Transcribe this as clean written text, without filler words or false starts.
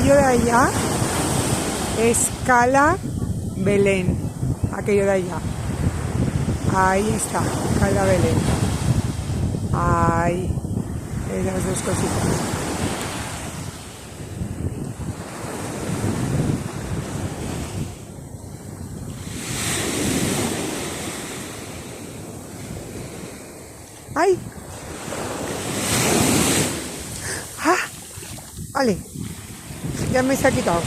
aquello de allá es Cala Belén, aquello de allá. Ahí está, Cala Belén. Ahí, esas dos cositas. ¡Ay! ¡Ah! Vale, ya me se ha quitado.